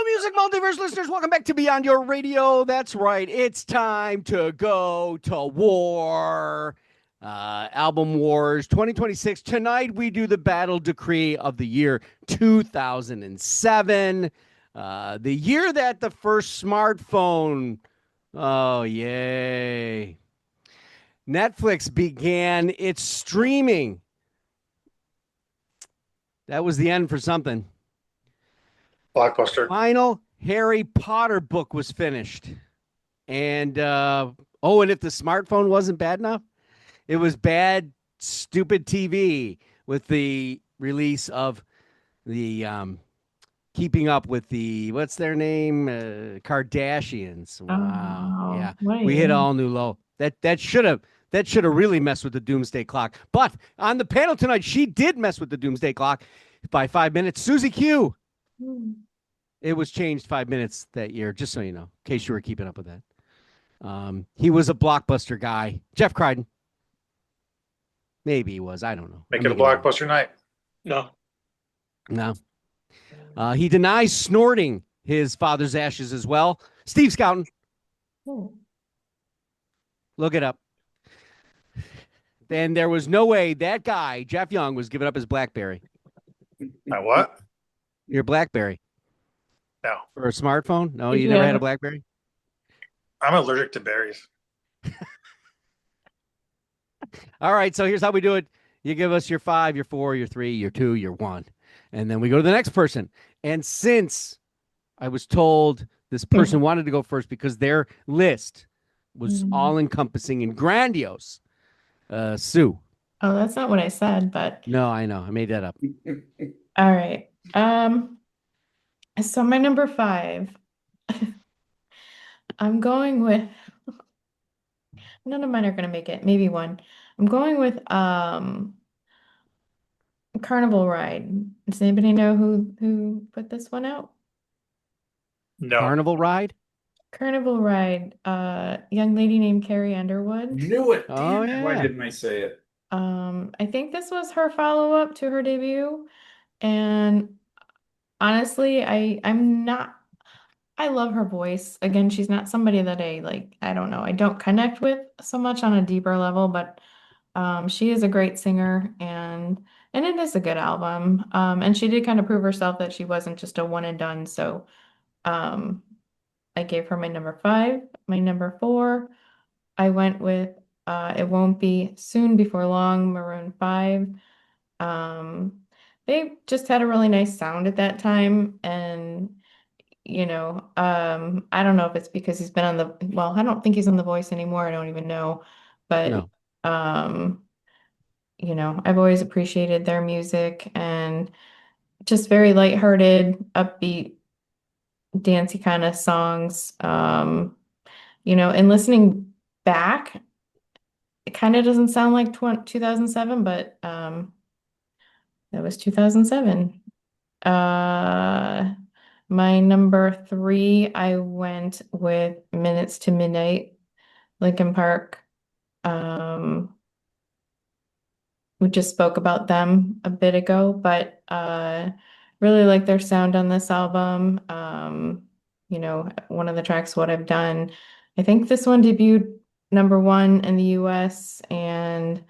Music Multiverse listeners, welcome back to Beyond Your Radio. That's right, it's time to go to war. Album Wars 2026. Tonight we do the battle decree of the year 2007, the year that the first smartphone, oh yay, Netflix began its streaming. That was the end for something. Blockbuster. Final Harry Potter book was finished. And and if the smartphone wasn't bad enough, it was bad, stupid TV with the release of the keeping up with the what's their name? Kardashians. Wow. Oh, Yeah. what We hit a all new low. That should have really messed with the doomsday clock. But on the panel tonight, she did mess with the doomsday clock by 5 minutes. Susie Q. It was changed 5 minutes that year, just so you know, in case you were keeping up with that. He was a blockbuster guy. Jeff Crichton. Maybe he was. I don't know. Make it a blockbuster night. No. No. He denies snorting his father's ashes as well. Steve Scouten. Look it up. Then there was no way that guy, Jeff Young, was giving up his BlackBerry. My what? Your BlackBerry. No. For a smartphone? No, you never had a BlackBerry? I'm allergic to berries. All right, so here's how we do it. You give us your 5, your 4, your 3, your 2, your 1. And then we go to the next person. And since I was told this person wanted to go first because their list was all-encompassing and grandiose, Sue. Oh, that's not what I said, but No, I know. I made that up. all right. So my number 5, I'm going with none of mine are gonna make it, maybe one. I'm going with Carnival Ride. Does anybody know who put this one out? No. Carnival Ride? Carnival Ride, young lady named Carrie Underwood. Knew it. Oh, Damn it. yeah. Why didn't I say it? I think this was her follow-up to her debut. And honestly, I love her voice. Again, she's not somebody that I don't know, I don't connect with so much on a deeper level, but she is a great singer and it is a good album. And she did kind of prove herself that she wasn't just a one and done. So I gave her my number 5. My number 4, I went with It Won't Be Soon Before Long, Maroon 5. They just had a really nice sound at that time. And, I don't know if it's because he's been on I don't think he's on The Voice anymore. I don't even know. But, No. I've always appreciated their music and just very lighthearted, upbeat, dancey kind of songs. And listening back, it kind of doesn't sound like 2007, but that was 2007. My number 3, I went with Minutes to Midnight, Linkin Park. We just spoke about them a bit ago, but really like their sound on this album. One of the tracks, What I've Done. I think this one debuted number 1 in the US, and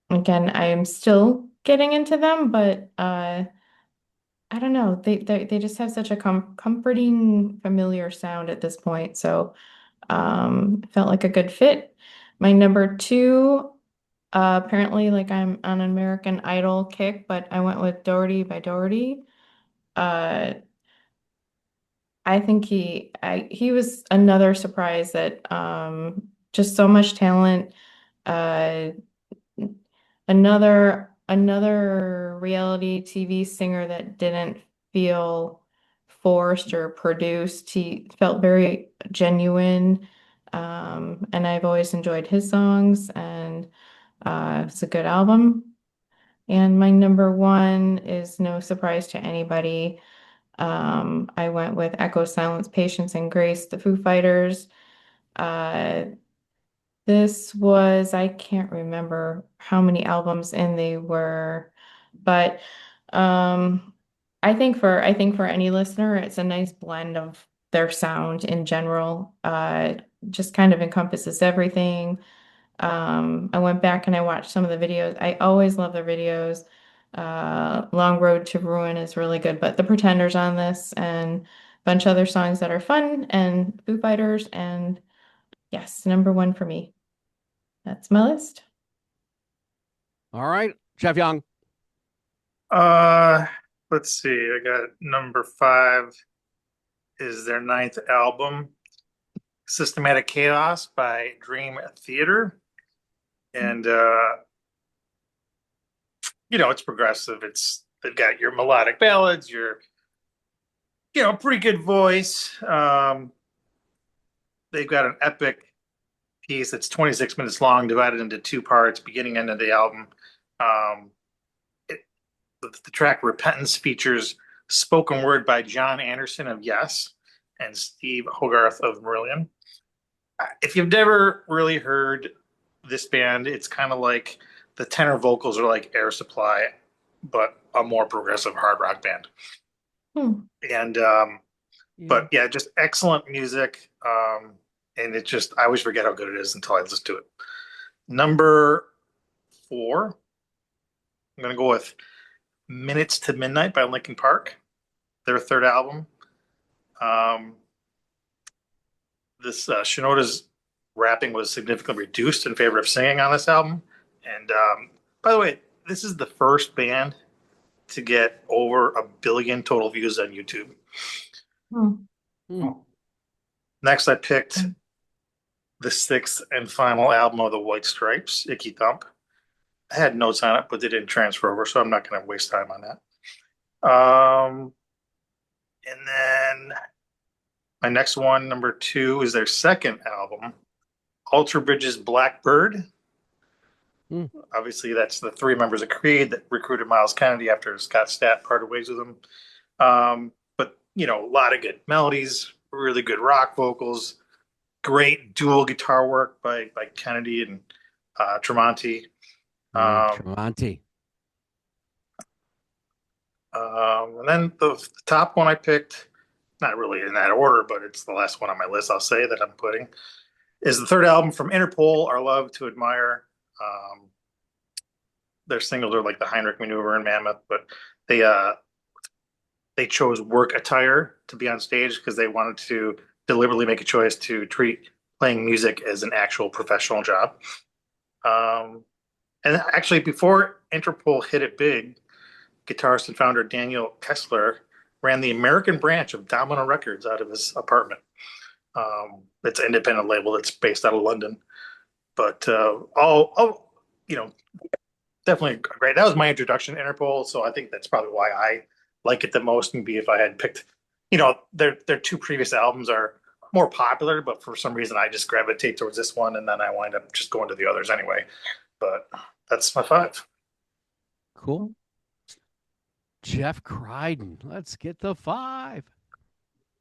again, I am still getting into them, but I don't know. They just have such a comforting, familiar sound at this point. So it felt like a good fit. My number 2, apparently like I'm on an American Idol kick, but I went with Doherty by Doherty. I think he was another surprise that just so much talent. Uh, another reality TV singer that didn't feel forced or produced. He felt very genuine. And I've always enjoyed his songs, and it's a good album. And my number 1 is no surprise to anybody. I went with Echo, Silence, Patience, and Grace, the Foo Fighters. This was, I can't remember how many albums in they were, but I I think for any listener, it's a nice blend of their sound in general. Just kind of encompasses everything. I went back and I watched some of the videos. I always love their videos. Long Road to Ruin is really good, but The Pretenders on this and a bunch of other songs that are fun and Foo Fighters and yes, number one for me. That's my list. All right, Jeff Young. Let's see. I got number 5 is their 9th album, Systematic Chaos by Dream Theater. And it's progressive. They've got your melodic ballads, your pretty good voice. They've got an epic piece that's 26 minutes long, divided into 2 parts, beginning and end of the album. The track Repentance features spoken word by John Anderson of Yes and Steve Hogarth of Marillion. If you've never really heard this band, it's kind of like the tenor vocals are like Air Supply, but a more progressive hard rock band. And but yeah, just excellent music. And I always forget how good it is until I listen to it. Number 4, I'm gonna go with Minutes to Midnight by Linkin Park, their 3rd album. This Shinoda's rapping was significantly reduced in favor of singing on this album. And by the way, this is the first band to get over 1 billion total views on YouTube. Next, I picked the 6th and final album of the White Stripes, Icky Thump. I had notes on it, but they didn't transfer over, so I'm not going to waste time on that. And then my next one, number 2, is their 2nd album, Alter Bridge's Blackbird. Obviously, that's the 3 members of Creed that recruited Miles Kennedy after Scott Stapp parted ways with him. But, a lot of good melodies, really good rock vocals, great dual guitar work by Kennedy and Tremonti. Tremonti. And then the top one I picked, not really in that order, but it's the last one on my list, I'll say, that I'm putting, is the 3rd album from Interpol, Our Love to Admire. Their singles are like the Heinrich Maneuver and Mammoth, but they chose work attire to be on stage because they wanted to deliberately make a choice to treat playing music as an actual professional job. And actually, before Interpol hit it big, guitarist and founder Daniel Kessler ran the American branch of Domino Records out of his apartment. It's an independent label that's based out of London. But definitely great. That was my introduction to Interpol, so I think that's probably why I like it the most. Maybe if I had picked, their 2 previous albums are more popular, but for some reason I just gravitate towards this one, and then I wind up just going to the others anyway. But that's my 5. Cool. Jeff Crichton. Let's get the 5.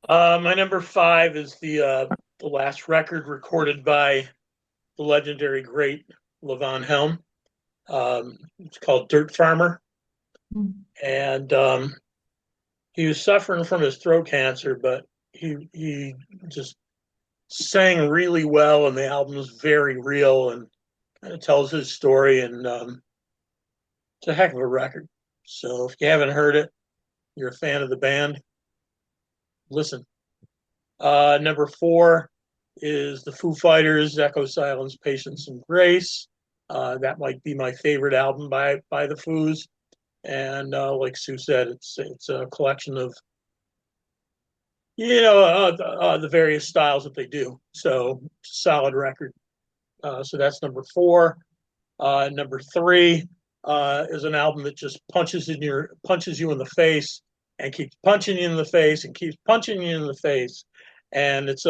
My number 5 is the last record recorded by the legendary great Levon Helm. It's called Dirt Farmer. And he was suffering from his throat cancer, but he just sang really well, and the album is very real and kind of tells his story, and it's a heck of a record. So if you haven't heard it, you're a fan of the band, listen. Number 4 is the Foo Fighters, Echo, Silence, Patience, and Grace. That might be my favorite album by the Foos. And like Sue said, it's a collection of the various styles that they do. So it's a solid record. So that's number 4. Number 3 is an album that just punches you in the face and keeps punching you in the face and keeps punching you in the face. And it's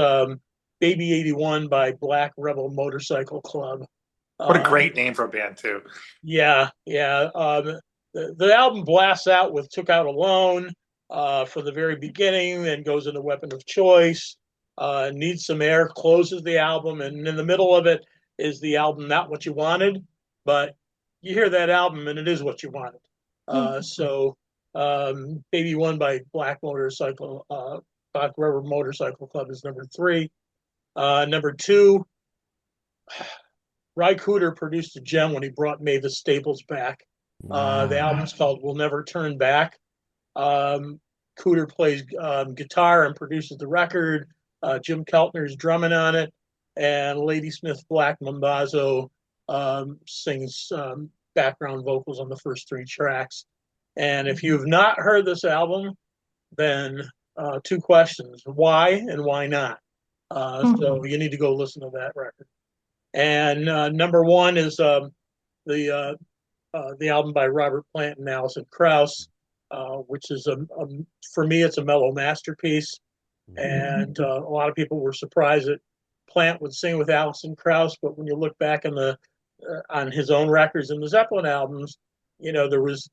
Baby 81 by Black Rebel Motorcycle Club. What a great name for a band, too. Yeah. The album blasts out with Took Out Alone for the very beginning, then goes into Weapon of Choice. Needs Some Air closes the album, and in the middle of it is the album Not What You Wanted, but you hear that album and it is what you wanted. So Baby One by Black Rubber Motorcycle Club is number 3. Number 2, Ry Cooder produced a gem when he brought Mavis Staples back. The album's called We'll Never Turn Back. Cooder plays guitar and produces the record. Jim Keltner's drumming on it, and Ladysmith Black Mambazo sings background vocals on the first 3 tracks. And if you've not heard this album, then 2 questions: why and why not? So you need to go listen to that record. And number 1 is the album by Robert Plant and Alison Krauss, which is for me, it's a mellow masterpiece. And a lot of people were surprised that Plant would sing with Alison Krauss, but when you look back on his own records and the Zeppelin albums, there was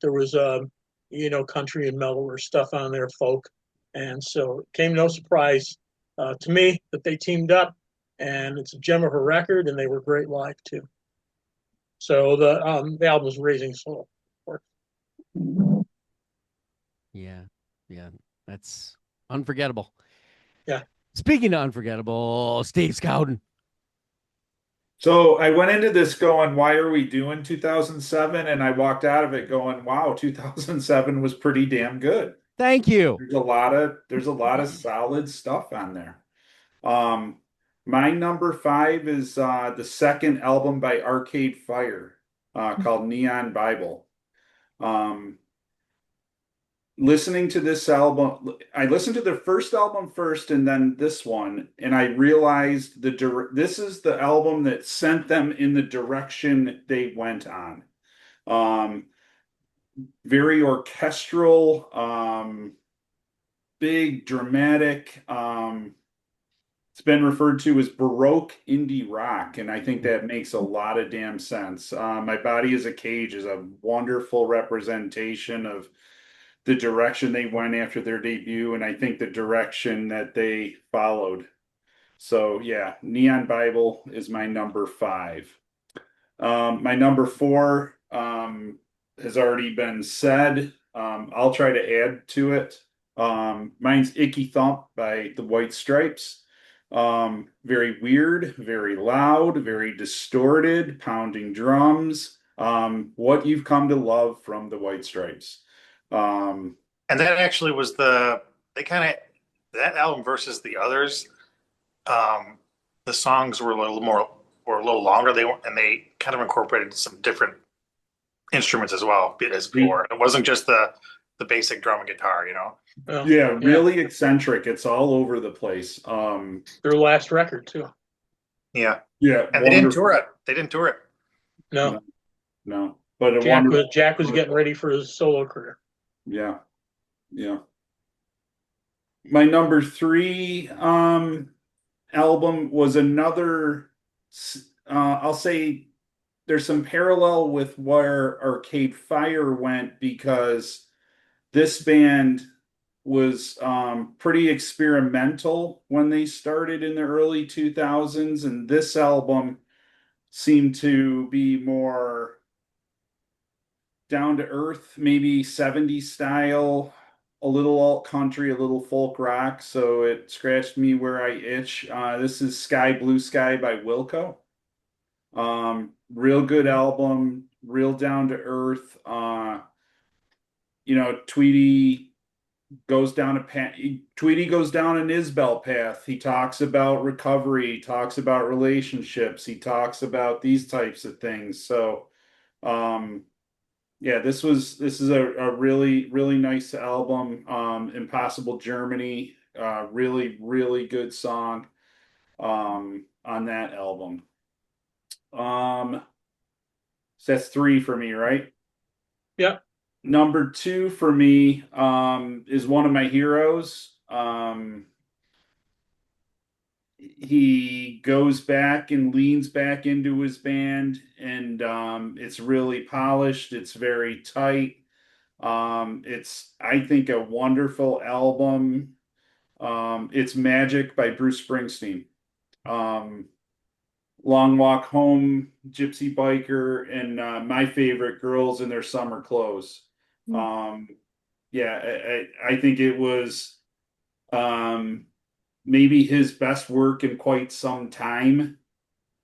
country and mellower stuff on there, folk, and so it came no surprise to me that they teamed up, and it's a gem of a record, and they were great live too. So the album is Raising Soul. Yeah, that's unforgettable. Yeah. Speaking of unforgettable, Steve Scowden. So I went into this going, why are we doing 2007? And I walked out of it going, wow, 2007 was pretty damn good. Thank you. There's a lot of solid stuff on there. My number 5 is the second album by Arcade Fire, called Neon Bible. Listening to this album, I listened to the first album first and then this one, and I realized this is the album that sent them in the direction they went on. Very orchestral, big, dramatic. It's been referred to as Baroque indie rock, and I think that makes a lot of damn sense. My Body is a Cage is a wonderful representation of the direction they went after their debut, and I think the direction that they followed. So yeah, Neon Bible is my number 5. My number 4 has already been said. I'll try to add to it. Mine's Icky Thump by the White Stripes. Very weird, very loud, very distorted, pounding drums. What you've come to love from the White Stripes. And that actually was that album versus the others. The songs were a little longer. They kind of incorporated some different instruments as well as before. It wasn't just the basic drum and guitar, Really eccentric. It's all over the place. Their last record too. Yeah. And they didn't tour it. No. But Jack was getting ready for his solo career. Yeah. My number 3 album was another. I'll say there's some parallel with where Arcade Fire went, because this band was pretty experimental when they started in the early 2000s, and this album seemed to be more down to earth, maybe 70s style, a little alt country, a little folk rock. So it scratched me where I itch. This is Sky Blue Sky by Wilco. Real good album, real down to earth. Tweety goes down an Isbell path. He talks about recovery, he talks about relationships, he talks about these types of things. So this is a really, really nice album. Impossible Germany, really, really good song on that album. So that's 3 for me, right? Yeah. Number 2 for me is one of my heroes. He goes back and leans back into his band, and it's really polished. It's very tight. It's, I think, a wonderful album. It's Magic by Bruce Springsteen. Long Walk Home, Gypsy Biker, and my favorite, Girls in Their Summer Clothes. Yeah, I think it was maybe his best work in quite some time.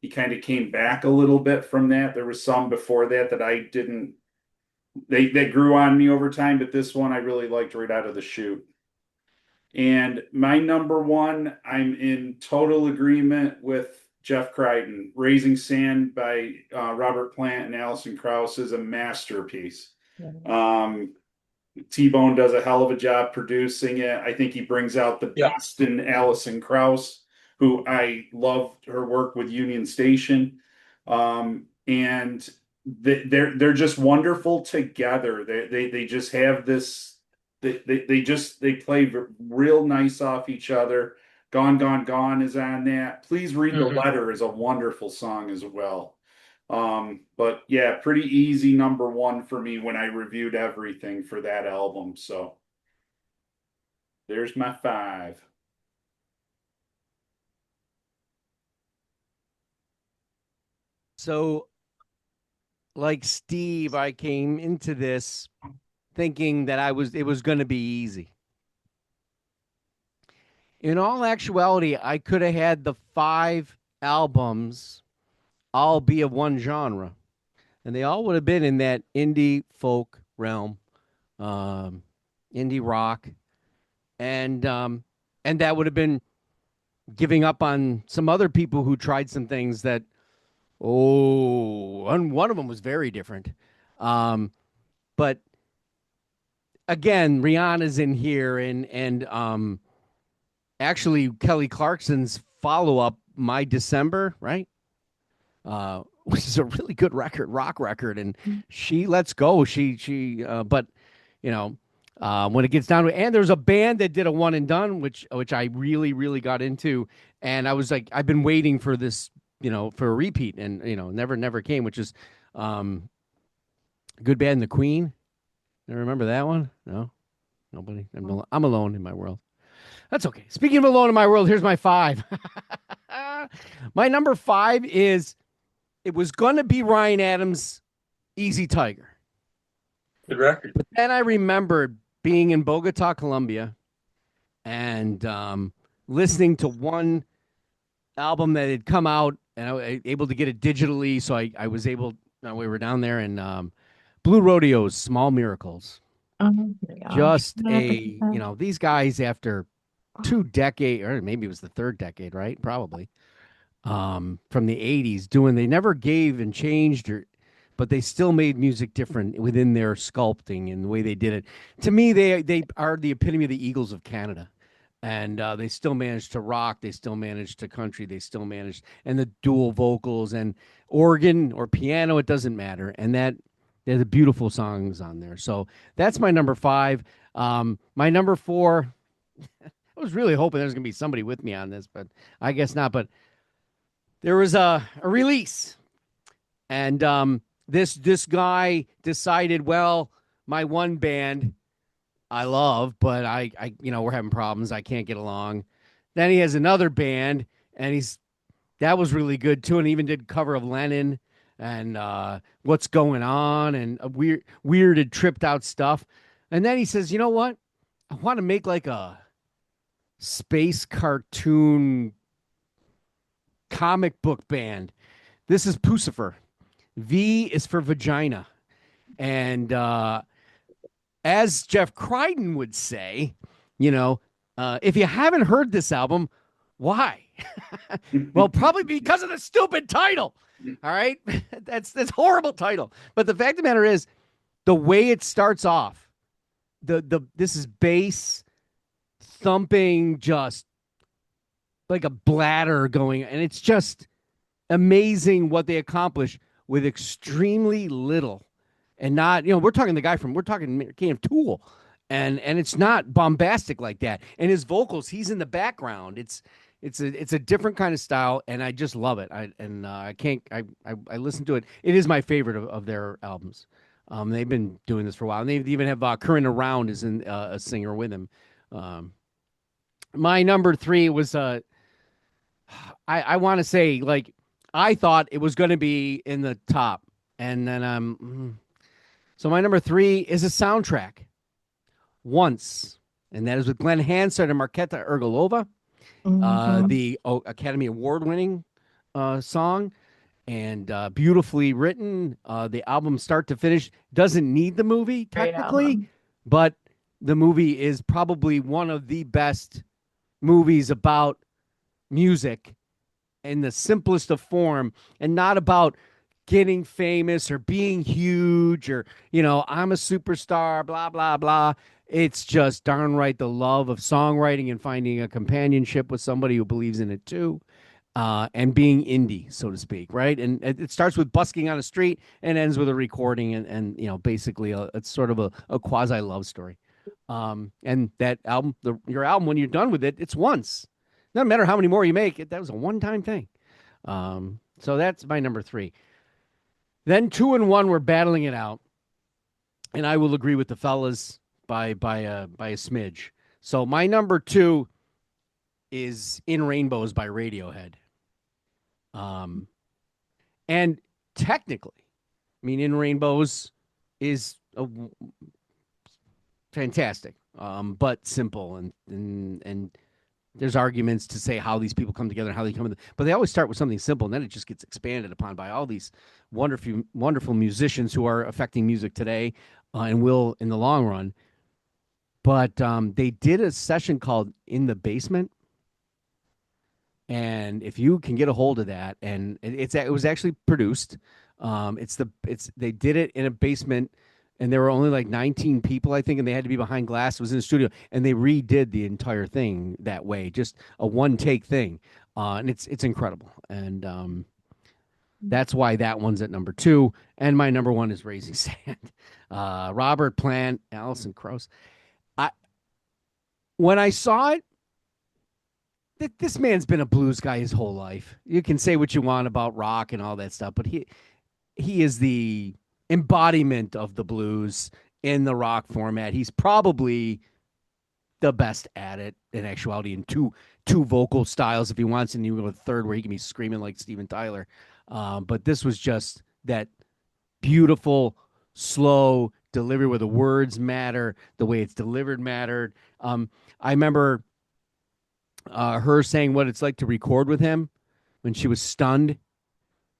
He kind of came back a little bit from that. There was some before that that I didn't they grew on me over time, but this one I really liked right out of the chute. And my number one, I'm in total agreement with Jeff Crichton. Raising Sand by Robert Plant and Alison Krauss is a masterpiece. Um, T-Bone does a hell of a job producing it. I think he brings out the best in Alison Krauss, who I loved her work with Union Station. And they're just wonderful together. They just have this. They play real nice off each other. Gone, Gone, Gone is on that. Please Read the Letter is a wonderful song as well. But yeah, pretty easy number one for me when I reviewed everything for that album. So there's my 5. So, like Steve, I came into this thinking that it was going to be easy. In all actuality, I could have had the 5 albums all be of one genre, and they all would have been in that indie folk realm, indie rock, and that would have been giving up on some other people who tried some things that, and one of them was very different. But again, Rihanna's in here, and actually Kelly Clarkson's follow-up, My December, right? Which is a really good record, rock record, and she lets go. But you know, when it gets down to it, and there's a band that did a one and done, which I really, really got into, and I was like, I've been waiting for this, for a repeat, and never came, which is Good, Bad, and the Queen. You remember that one? No, nobody. I'm alone in my world. That's okay. Speaking of alone in my world, here's my 5. My number 5 is, it was going to be Ryan Adams' Easy Tiger. Good record. But then I remembered being in Bogota, Colombia, and listening to one album that had come out, and I was able to get it digitally. So I was able, we were down there, and Blue Rodeo's Small Miracles. Oh my gosh. Just these guys, after 2 decades, or maybe it was the 3rd decade, right? Probably. From the 80s, they never gave and changed, but they still made music different within their sculpting and the way they did it. To me, they are the epitome of the Eagles of Canada, and they still managed to rock, they still managed to country, they still managed, and the dual vocals and organ or piano, it doesn't matter, and that they're the beautiful songs on there. So that's my number 5. My number 4, I was really hoping there was gonna be somebody with me on this, but I guess not. But there was a release, and this guy decided, well, my one band I love, but I we're having problems. I can't get along. Then he has another band, and that was really good too, and he even did cover of Lennon and What's Going On and weirded, tripped out stuff. And then he says, you know what? I want to make like a space cartoon comic book band. This is Pucifer. V is for vagina. And as Jeff Crichton would say, if you haven't heard this album, why? Well, probably because of the stupid title. All right. That's horrible title. But the fact of the matter is, the way it starts off, this is bass thumping, just like a bladder going, and it's just amazing what they accomplish with extremely little. And not, we're talking King of Tool, and it's not bombastic like that. And his vocals, he's in the background. It's a different kind of style, and I just love it. I listen to it. It is my favorite of their albums. They've been doing this for a while, and they even have Corinne Around is in a singer with him. My number 3 was I want to say, like, I thought it was going to be in the top, and then so my number 3 is a soundtrack. Once, and that is with Glenn Hansard and Marketa Ergolova, the Academy Award-winning song, and beautifully written. The album, start to finish, doesn't need the movie technically, but the movie is probably one of the best movies about music in the simplest of form, and not about getting famous or being huge or, I'm a superstar, blah, blah, blah. It's just darn right the love of songwriting and finding a companionship with somebody who believes in it too, and being indie, so to speak, right? And it starts with busking on a street and ends with a recording, and basically it's sort of a quasi love story. And that album, your album, when you're done with it, it's once. Doesn't matter how many more you make, that was a one-time thing. So that's my number 3. Then 2 and 1 were battling it out, and I will agree with the fellas by a smidge. So my number 2 is In Rainbows by Radiohead. And technically, In Rainbows is fantastic, but simple, and there's arguments to say how these people come together and how they come in, but they always start with something simple, and then it just gets expanded upon by all these wonderful musicians who are affecting music today, and will in the long run. But they did a session called In the Basement, and if you can get a hold of that, and it was actually produced. They did it in a basement, and there were only like 19 people, I think, and they had to be behind glass. It was in the studio, and they redid the entire thing that way, just a one-take thing, and it's incredible. And that's why that one's at number 2. And my number 1 is Raising Sand. Robert Plant, Alison Krauss. When I saw it, this man's been a blues guy his whole life. You can say what you want about rock and all that stuff, but he is the embodiment of the blues in the rock format. He's probably the best at it in actuality, in two vocal styles if he wants, and you go to the third where he can be screaming like Steven Tyler. But this was just that beautiful, slow delivery where the words matter, the way it's delivered mattered. I remember her saying what it's like to record with him when she was stunned,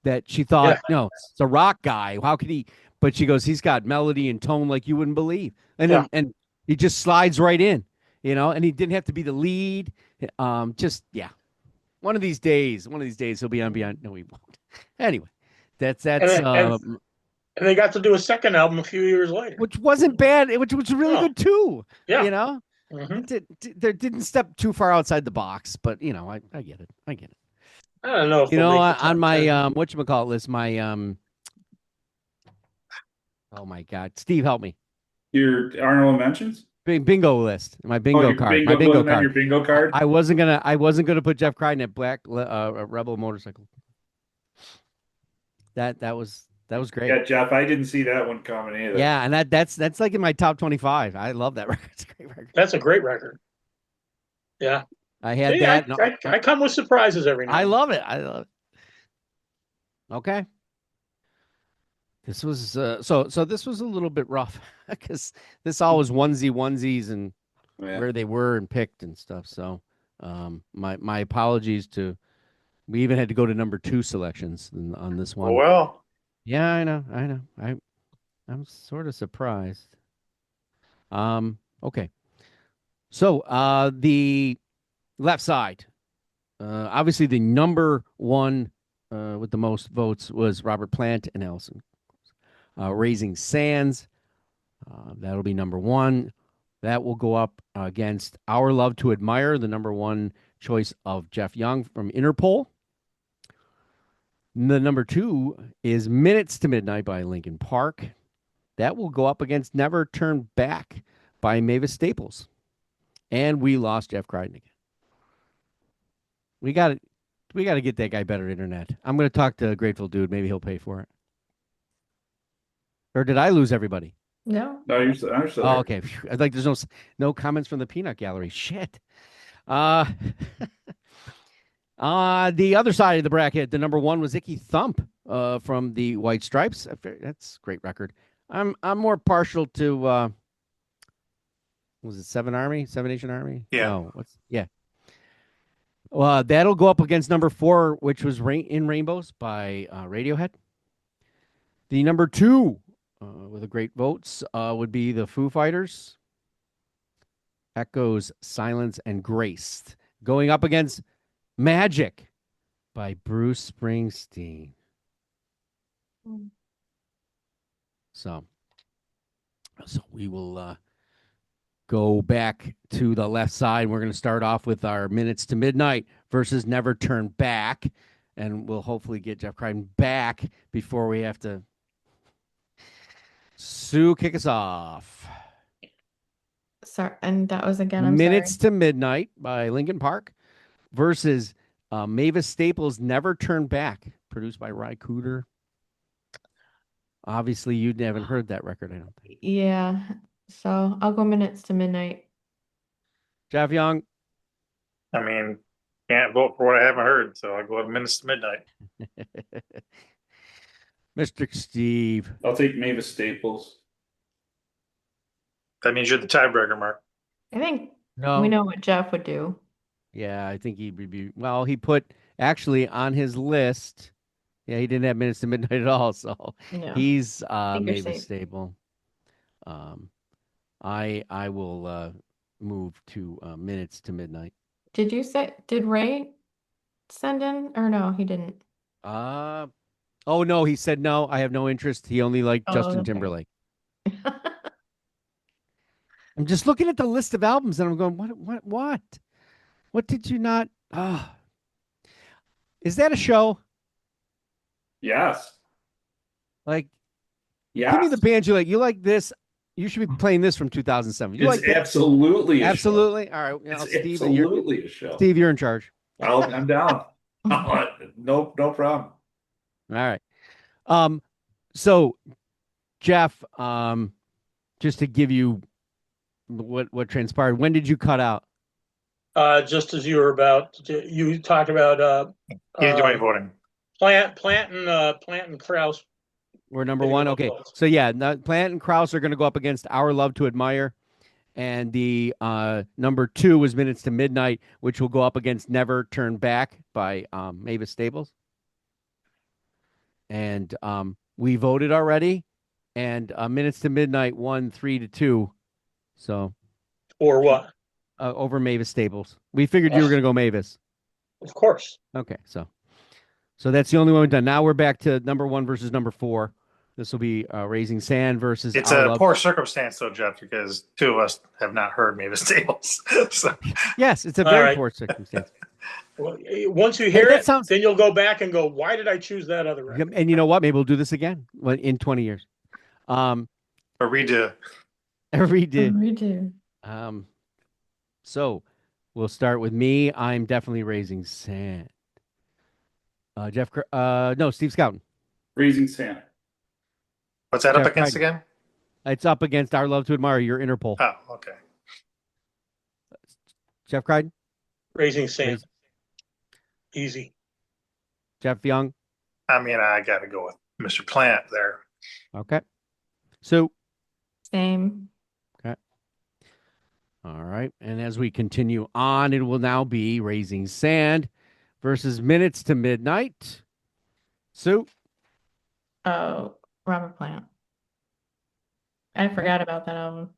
that she thought, no, it's a rock guy. How could he? But she goes, he's got melody and tone like you wouldn't believe. And he just slides right in, and he didn't have to be the lead. One of these days he'll be on Beyond. No, he won't. Anyway, that's and they got to do a second album a few years later, which wasn't bad, which was really good too. Yeah. It didn't step too far outside the box, but I get it. I don't know if on my whatchamacallit list, my oh my God, Steve, help me. Your honorable mentions? Bingo list. My bingo card. My bingo card. Your bingo card. I wasn't gonna put Jeff Crichton at Black Rebel Motorcycle. That was great. Yeah, Jeff, I didn't see that one coming either. Yeah, and that's like in my top 25. I love that record. It's a great record. That's a great record. Yeah. I had that. I come with surprises every night. I love it. Okay. This was so this was a little bit rough because this all was onesies and where they were and picked and stuff. So my apologies to. We even had to go to number 2 selections on this one. Oh, well. Yeah, I know. I'm sort of surprised. Okay. So the left side, obviously the number 1 with the most votes was Robert Plant and Alison. Raising Sands, that'll be number 1. That will go up against Our Love to Admire, the number 1 choice of Jeff Young from Interpol. The number 2 is Minutes to Midnight by Linkin Park. That will go up against Never Turn Back by Mavis Staples. And we lost Jeff Crichton again. We got to get that guy better internet. I'm going to talk to Grateful Dude. Maybe he'll pay for it. Or did I lose everybody? No. No, you're still there. Oh, okay. Like there's no comments from the peanut gallery. Shit. The other side of the bracket, the number 1 was Icky Thump from the White Stripes. That's a great record. I'm more partial to Was it Seven Nation Army? Yeah. No, yeah. Well, that'll go up against number 4, which was In Rainbows by Radiohead. The number 2, with the great votes, would be the Foo Fighters. Echoes, Silence, and Grace. Going up against Magic by Bruce Springsteen. So we will go back to the left side. We're going to start off with our Minutes to Midnight versus Never Turn Back. And we'll hopefully get Jeff Crichton back before we have to. Sue, kick us off. Sorry, and that was again, I'm Minutes sorry. to Midnight by Linkin Park versus Mavis Staples' Never Turn Back, produced by Ry Cooder. Obviously, you haven't heard that record, I don't think. Yeah, so I'll go Minutes to Midnight. Jeff Young. I mean, can't vote for what I haven't heard, so I'll go to Minutes to Midnight. Mr. Steve. I'll take Mavis Staples. That means you're the tiebreaker, Mark. I think No. we know what Jeff would do. Yeah, I think he'd be. Well, he put actually on his list. Yeah, he didn't have Minutes to Midnight at all, so No. he's think you're Mavis safe. Stable. I will move to Minutes to Midnight. Did Ray send in, or no, he didn't? Oh no, he said no. I have no interest. He only liked Justin okay. Timberlake. I'm just looking at the list of albums and I'm going, what? What did you not? Is that a show? Yes. Like, Yeah. give me the band you like. You like this? You should be playing this from 2007. You It's like that? absolutely a Absolutely. show. All right. Now, It's Steve, absolutely a show. Steve, you're in charge. I'm down. No problem. All right. So Jeff, just to give you what transpired, when did you cut out? Just as you were you talked about You didn't do any voting. Plant and Kraus. We're number 1. Okay. So yeah, Plant and Kraus are going to go up against Our Love to Admire. And the number 2 was Minutes to Midnight, which will go up against Never Turn Back by Mavis Staples. And we voted already. And Minutes to Midnight won 3-2. So. Or what? Over Mavis Staples. We figured you were going to go Mavis. Of course. Okay, so that's the only one we've done. Now we're back to number 1 versus number 4. This will be Raising Sand versus. It's a poor circumstance, though, Jeff, because 2 of us have not heard Mavis Staples. So. Yes, it's a very poor circumstance. Well, once you hear then you'll go back and go, why did I choose that other record? And you know what? Maybe we'll do this again in 20 years. Or redo. Redo. So we'll start with me. I'm definitely Raising Sand. Jeff, no, Steve Scouten. Raising Sand. What's that Jeff up against again? It's up against Our Love to Admire, your Interpol. Oh, okay. Jeff Crichton? Raising Sand. Easy. Jeff Young? I mean, I got to go with Mr. Plant there. Okay. So. Same. Okay. All right. And as we continue on, it will now be Raising Sand versus Minutes to Midnight. Sue? Oh, Robert Plant. I forgot about that album.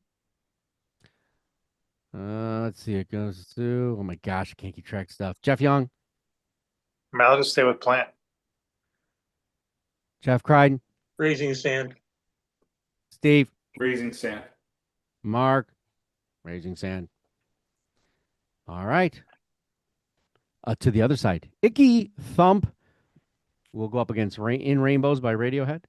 Let's see. It goes to. Oh my gosh, I can't keep track of stuff. Jeff Young. I'll just stay with Plant. Jeff Crichton. Raising Sand. Steve. Raising Sand. Mark. Raising Sand. All right. To the other side. Icky Thump will go up against In Rainbows by Radiohead.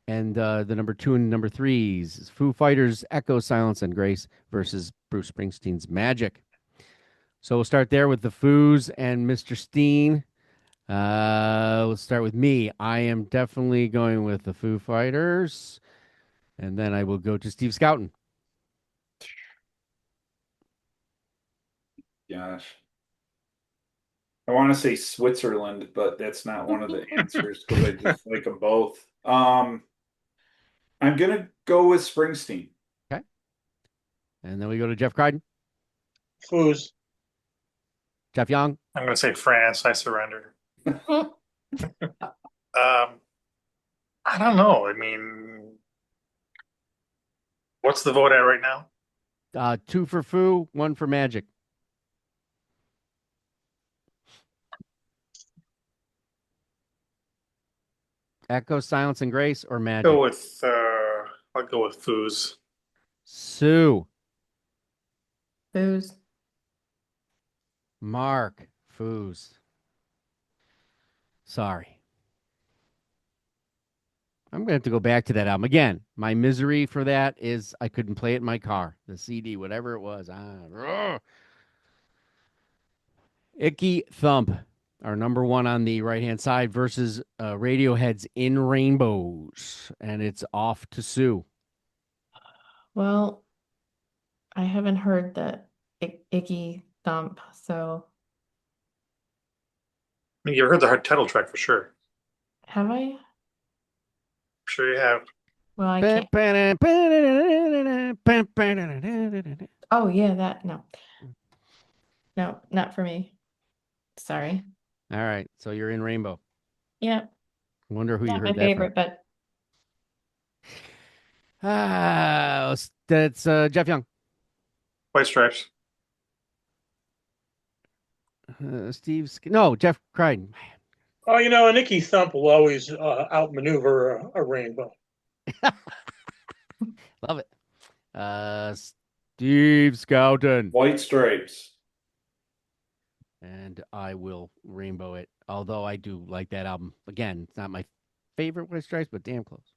And the number 2 and number 3s is Foo Fighters, Echo, Silence, and Grace versus Bruce Springsteen's Magic. So we'll start there with the Foos and Mr. Steen. Let's start with me. I am definitely going with the Foo Fighters. And then I will go to Steve Scouten. Gosh. I want to say Switzerland, but that's not one of the answers because I just like them both. I'm going to go with Springsteen. Okay. And then we go to Jeff Crichton. Foos. Jeff Young. I'm going to say France. I surrender. I don't know. I mean, what's the vote at right now? 2 for Foo, 1 for Magic. Echo, Silence, and Grace, or Magic? I'll go with Foos. Sue. Foos. Mark. Foos. Sorry. I'm going to have to go back to that album. Again, my misery for that is I couldn't play it in my car. The CD, whatever it was. Icky Thump, our number 1 on the right-hand side versus Radiohead's In Rainbows. And it's off to Sue. Well, I haven't heard that Icky Thump, so I mean, you've heard the title track for sure. have I? I'm sure you have. Well, I can't. Oh, yeah, that. No. No, not for me. Sorry. All right, so you're In Rainbow. Yeah, Wonder who you not heard my that favorite, but from. That's Jeff Young. White Stripes. Jeff Crichton. Oh, a Nicky Thump will always outmaneuver a rainbow. Love it. Steve Scouten. White Stripes. And I will rainbow it. Although I do like that album. Again, it's not my favorite White Stripes, but damn close.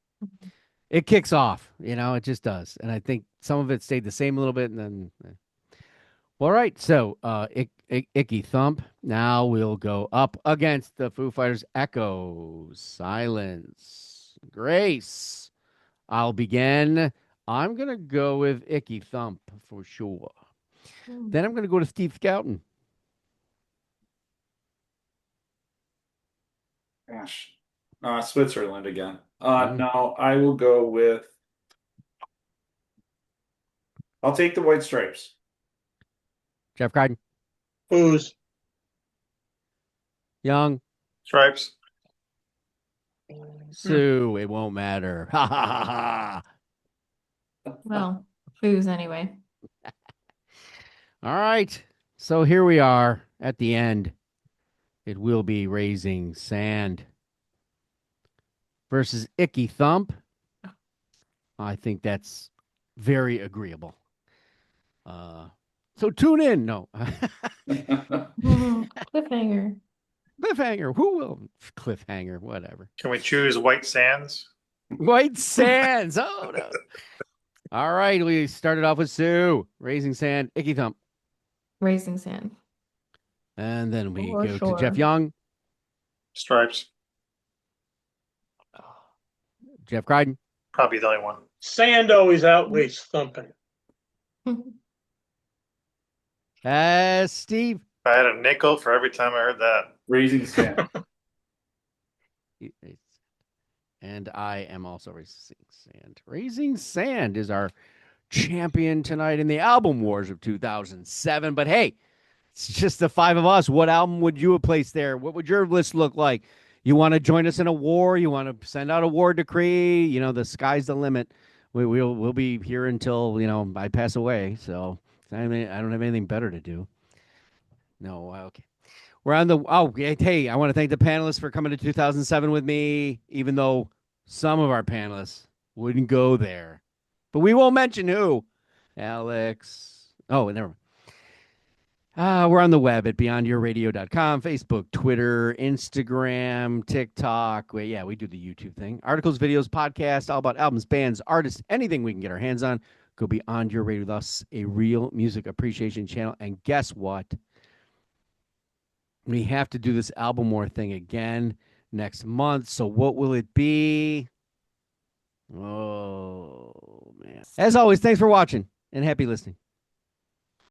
It kicks off, it just does. And I think some of it stayed the same a little bit, and then all right, so Icky Thump. Now we'll go up against the Foo Fighters. Echo, Silence, Grace. I'll begin. I'm going to go with Icky Thump for sure. Then I'm going to go to Steve Scouten. Gosh. Switzerland again. No, I will go with. I'll take the White Stripes. Jeff Crichton. Foos. Young. Stripes. Sue, it won't matter. Ha ha ha ha. well, Foos anyway. All right. So here we are at the end. It will be Raising Sand versus Icky Thump. I think that's very agreeable. So tune in. No. Cliffhanger. Cliffhanger. Who will? Cliffhanger. Whatever. Can we choose White Sands? White Sands. Oh, no. All right. We started off with Sue. Raising Sand. Icky Thump. Raising Sand. And then we For go sure. to Jeff Young. Stripes. Jeff Crichton. Probably the only one. Sand always outweighs thumping. Steve. I had a nickel for every time I heard that. Raising Sand. And I am also Raising Sand. Raising Sand is our champion tonight in the album wars of 2007. But hey, it's just the 5 of us. What album would you have placed there? What would your list look like? You want to join us in a war? You want to send out a war decree? The sky's the limit. We'll be here until I pass away. So I don't have anything better to do. No, okay. We're on the. Oh, hey! I want to thank the panelists for coming to 2007 with me, even though some of our panelists wouldn't go there, but we won't mention who. Alex. Oh, never mind. We're on the web at beyondyourradio.com, Facebook, Twitter, Instagram, TikTok. We do the YouTube thing. Articles, videos, podcasts, all about albums, bands, artists, anything we can get our hands on. Go Beyond Your Radio with us, a real music appreciation channel. And guess what? We have to do this album war thing again next month. So what will it be? Oh, man. As always, thanks for watching and happy listening.